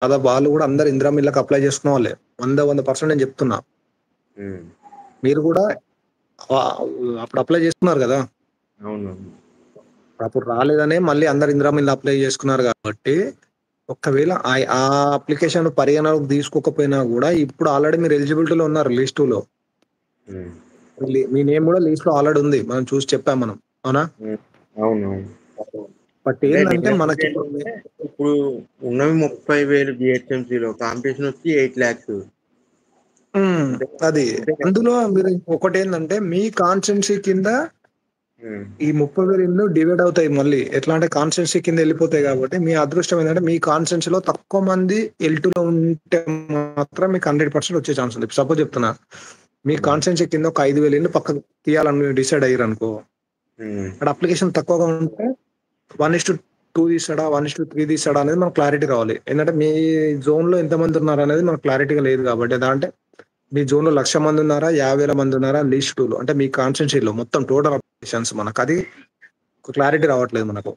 దాదాపు వాళ్ళు కూడా అందరు ఇందిరా మిల్లకు అప్లై చేసుకున్న వాళ్ళే. 100% నేను చెప్తున్నా. హ్మ్. మీరు కూడా అప్పుడు అప్లై చేసుకున్నారు కదా! అవునవును. అప్పుడు రాలేదనే మళ్ళీ అందరు ఇందిరా మిల్ అప్లై చేసుకున్నారు కాబట్టి, ఒకవేళ ఆ అప్లికేషన్ పరిగణలోకి తీసుకోకపోయినా గూడా ఇప్పుడు ఆల్రెడీ మీరు ఎలిజిబిలిటీలో ఉన్నారు లిస్ట్ 2లో. హ్మ్. మీ నేమ్ గూడా లిస్ట్‌లో ఆల్రెడీ ఉంది. మనం చూసి చెప్పాం మనం. అవునా? హ్మ్. అవునవును. బట్ అంటే ఏందంటే నేనేమంటే మనకిప్పుడు ఇప్పుడు ఉన్నవి 30,000 జీహెచ్ఎంసీలో కాంపిటీషన్ వచ్చి 8,00,000. హ్మ్. అంటే అది. అంటే అందులో మీరు ఒకటేందంటే మీ కాన్స్టిట్యున్సీ కింద హ్మ్. ఈ 30,000 ఇండ్లు డివైడ్ అవుతాయి మళ్ళీ. ఎట్లా అంటే కాన్స్టిట్యున్సీ కింద ఎళ్ళిపోతాయి కాబట్టి, మీ అదృష్టం ఏందంటే మీ కాన్స్టిట్యున్సీలో తక్కువ మంది ఎల్2లో ఉంటే మాత్రం మీకు 100% వచ్చే ఛాన్స్ ఉంది. సపోజ్ చెప్తున్నా. మీ హ్మ్. కాన్స్టిట్యున్సీ కింద ఒక 5,000 ఇల్లు పక్కకు తీయాలని డిసైడ్ అయ్యిర్రనుకో. హ్మ్. అక్కడ అప్లికేషన్ తక్కువగా ఉంటే 1:2 తీస్తాడా? 1:3 తీస్తాడా? అనేది మనకు క్లారిటీ రావాలి. ఏందంటే మీ జోన్‌లో ఎంతమంది ఉన్నారనేది మనకు క్లారిటీగా లేదు కాబట్టి. అంటే మీ జోన్‌లో 1,00,000 మంది ఉన్నారా? 50,000 మంది ఉన్నారా? లిస్ట్ 2లో అంటే మీ కాన్స్టిట్యున్సీలో మొత్తం టోటల్ అప్లికేషన్స్ మనకది క్లారిటీ రావట్లేదు మనకు.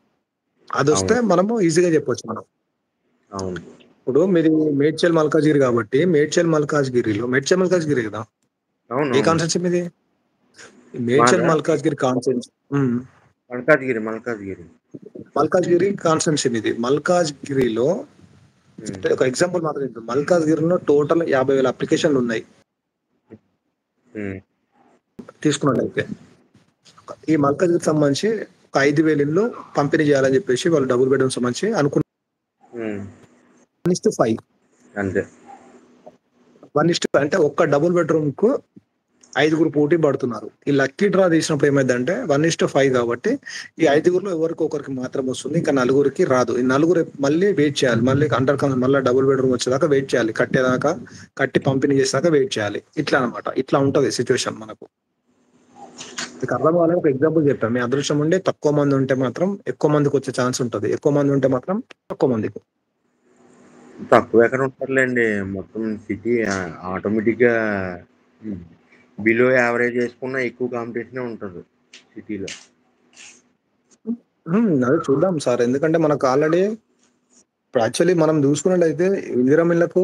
అదొస్తే అవును. మనము ఈజీగా చెప్పొచ్చు మనం. అవును. ఇప్పుడు మీది మేడ్చల్ మల్కాజ్గిరి కాబట్టి, మేడ్చల్ మల్కాజ్గిరి కదా! ఏ అవునవును. కాన్స్టిట్యున్సీ మీది? మేడ్చల్ మాదా? మల్కాజ్గిరి కాన్స్టిట్యున్సీ. హ్మ్. మల్కాజ్గిరి. మల్కాజ్గిరి కాన్స్టిట్యున్సీ మీది. మల్కాజ్గిరిలో హ్మ్. ఒక ఎగ్జాంపుల్ మాత్రం చెప్తున్నా. మల్కాజ్గిరిలో టోటల్ 50,000 అప్లికేషన్‌లున్నాయి హ్మ్. తీసుకున్నట్టయితే. ఈ మల్కాజ్గిరికి సంబంధించి ఒక 5,000 ఇల్లు పంపిణీ చేయాలని చెప్పేసి వాళ్ళు డబుల్ బెడ్‌రూమ్ సంబంధించి అనుకున్నారు. హ్మ్. 1:5 అంతే. 1:5 అంటే ఒక్క డబుల్ బెడ్‌రూమ్‌కు 5గురు పోటీ పడుతున్నారు. ఈ లక్కీ డ్రా తీసినప్పుడు ఏమైద్దంటే 1:5 కాబట్టి ఈ 5గురిలో ఎవరికో ఒకరికి మాత్రం వస్తుంది. ఇంకా నలుగురికి రాదు. ఈ నలుగురు మళ్ళీ వెయిట్ చేయాలి. మళ్ళా డబుల్ బెడ్‌రూమ్ వచ్చేదాకా వెయిట్ చేయాలి. కట్టేదాకా, కట్టి పంపిణీ చేసేదాకా వెయిట్ చేయాలి. ఇట్లా అన్నమాట. ఇట్లా ఉంటది సిట్యుయేషన్ మనకు. మీకు అర్థం కావాలని ఒక ఎగ్జాంపుల్ చెప్పాను. మీ అదృష్టం ఉండి తక్కువ మంది ఉంటే మాత్రం ఎక్కువ మందికొచ్చే ఛాన్స్ ఉంటది. ఎక్కువ మంది ఉంటే మాత్రం తక్కువ మందికి. తక్కువ ఎక్కడ ఉంటారులేండి. మొత్తం సిటీ ఆటోమేటిక్‌గా హ్మ్. బిలో యావరేజ్ ఏసుకున్న ఎక్కువ కాంపిటీషనే ఉంటది సిటీలో. అదే చూద్దాం సార్. ఎందుకంటే మనకు ఆల్రెడీ ఇప్పుడు యాక్చువల్లీ మనం చూసుకున్నట్టయితే ఇందిరా మిల్లకు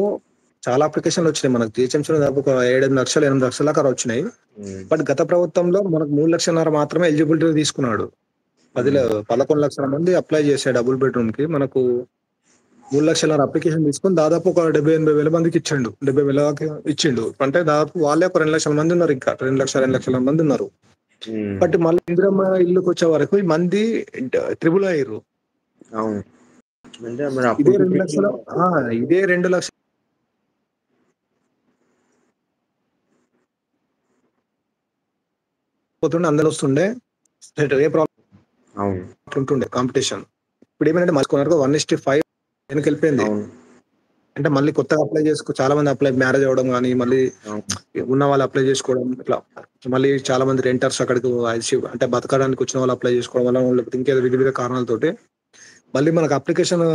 చాలా అప్లికేషన్‌లొచ్చినాయి మనకు. జీహెచ్ఎంసీలో దాదాపు ఒక 7, 8 లక్షలు, 8 లక్షల దాకా వచ్చినాయి. హ్మ్. బట్ గత ప్రభుత్వంలో మనకు 3,50,000 మాత్రమే ఎలిజిబిలిటీ తీసుకున్నాడు. హ్మ్. 11,00,000 మంది అప్లై చేసే డబుల్ బెడ్‌రూమ్‌కి మనకు 3,50,000 అప్లికేషన్ తీసుకొని దాదాపు ఒక 70, 80,000 మందికి ఇచ్చిండు. 70,000 దాకా ఇచ్చిండు. అంటే దాదాపు వాళ్ళే ఒక 2,00,000 మంది ఉన్నారు ఇంకా. 2,00,000 మంది ఉన్నారు. హ్మ్. బట్ మళ్ళీ ఇందిరమ్మ ఇల్లుకొచ్చే వరకు ఈ మంది ట్రిపుల్ అయ్యిర్రు. అవును. అంటే మరి ఇదే అప్పుడు 2,00,000 ఆ! ఇదే 2,00,000 పోతుండే అందరొస్తుండే. ఏ ప్రాబ్లమ్ అవును. ఉంటుండే కాంపిటీషన్. ఇప్పుడేమైందంటే మర్చుకున్నారు 1:5 వెనకెళ్ళిపోయింది. అవును. అంటే మళ్ళీ కొత్తగా అప్లై చాలా మంది మ్యారేజ్ అవ్వడం గాని, మళ్ళీ అవును. ఉన్న వాళ్ళు అప్లై చేసుకోవడం ఇట్లా. మళ్ళీ చాలా మంది రెంటర్స్ అక్కడికి అంటే బతకడానికి వచ్చిన వాళ్ళు అప్లై చేసుకోవడం వల్ల, లేకపోతే ఇంకేదో వివిధ కారణాలతోటి మళ్ళీ మనకు అప్లికేషన్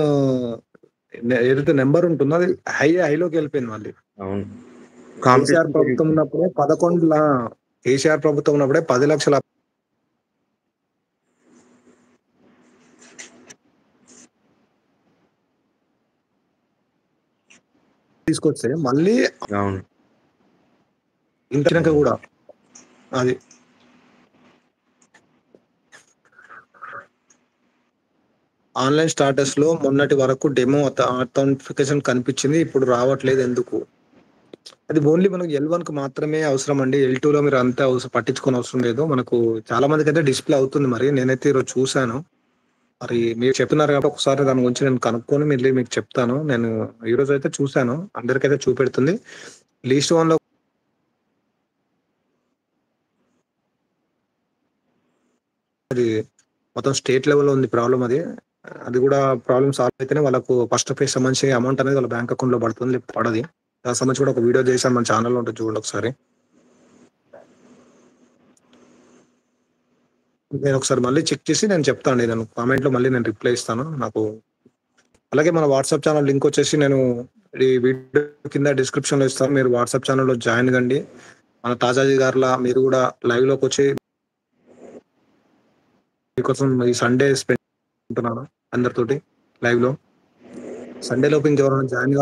ఏదైతే నంబర్ ఉంటుందో అది హైలోకెళ్ళిపోయింది మళ్ళీ. అవును. కేసీఆర్ కాంపిటీషన్ ప్రభుత్వం పెరిగిపోయింది. ఉన్నప్పుడే 11 లా కేసీఆర్ ప్రభుత్వం ఉన్నప్పుడే 10,00,000 తీసుకొస్తే మళ్ళీ అవును. ఇంటర్నక అవును. గూడా అది. ఆన్‌లైన్ స్టాటస్‌లో మొన్నటి వరకు డెమో అథెంటిఫికేషన్ కనిపించింది. ఇప్పుడు రావట్లేదు ఎందుకు? అది ఓన్లీ మనకు ఎల్1కి మాత్రమే అవసరం అండి. ఎల్2లో మీరు అంత పట్టించుకోనవసరం లేదు. మనకు చాలా మందికైతే డిస్‌ప్లే అవుతుంది మరి. నేనైతే ఈరోజు చూసాను. మరి మీరు చెప్తున్నారు కాబట్టి ఒకసారి దాని గురించి నేను కనుక్కొని మళ్ళీ మీకు చెప్తాను. నేను ఈరోజైతే చూసాను. అందరికైతే చూపెడుతుంది. లిస్ట్ 1లో అది మొత్తం స్టేట్ లెవెల్‌లో ఉంది ప్రాబ్లమ్ అది. అది గూడా ప్రాబ్లమ్ సాల్వ్ అయితేనే వాళ్ళకు ఫస్ట్ ఫేజ్ సంబంధించి అమౌంట్ అనేది వాళ్ళ బ్యాంక్ అకౌంట్‌లో పడుతుంది. లేకపోతే పడది. దానికి సంబంధించి కూడా ఒక వీడియో చేశాను. మన ఛానెల్‌లో ఉంటది చూడండి ఒకసారి. నేనొకసారి మళ్ళీ చెక్ చేసి నేను చెప్తా అండి. నేను కామెంట్‌లో మళ్ళీ నేను రిప్లై ఇస్తాను. అలాగే మన వాట్సాప్ ఛానల్ లింక్ వచ్చేసి నేను ఈ వీడియో కింద డిస్క్రిప్షన్‌లో ఇస్తాను. మీరు వాట్సాప్ ఛానల్‌లో జాయిన్ కండి. మన తాజాజీ గారిలా మీరు గూడా లైవ్‌లోకొచ్చి మీకోసం ఈ సండే స్పెండ్ ఉంటున్నాను అందరితోటి లైవ్‌లో. సండే లోపు ఇంకెవరైనా జాయిన్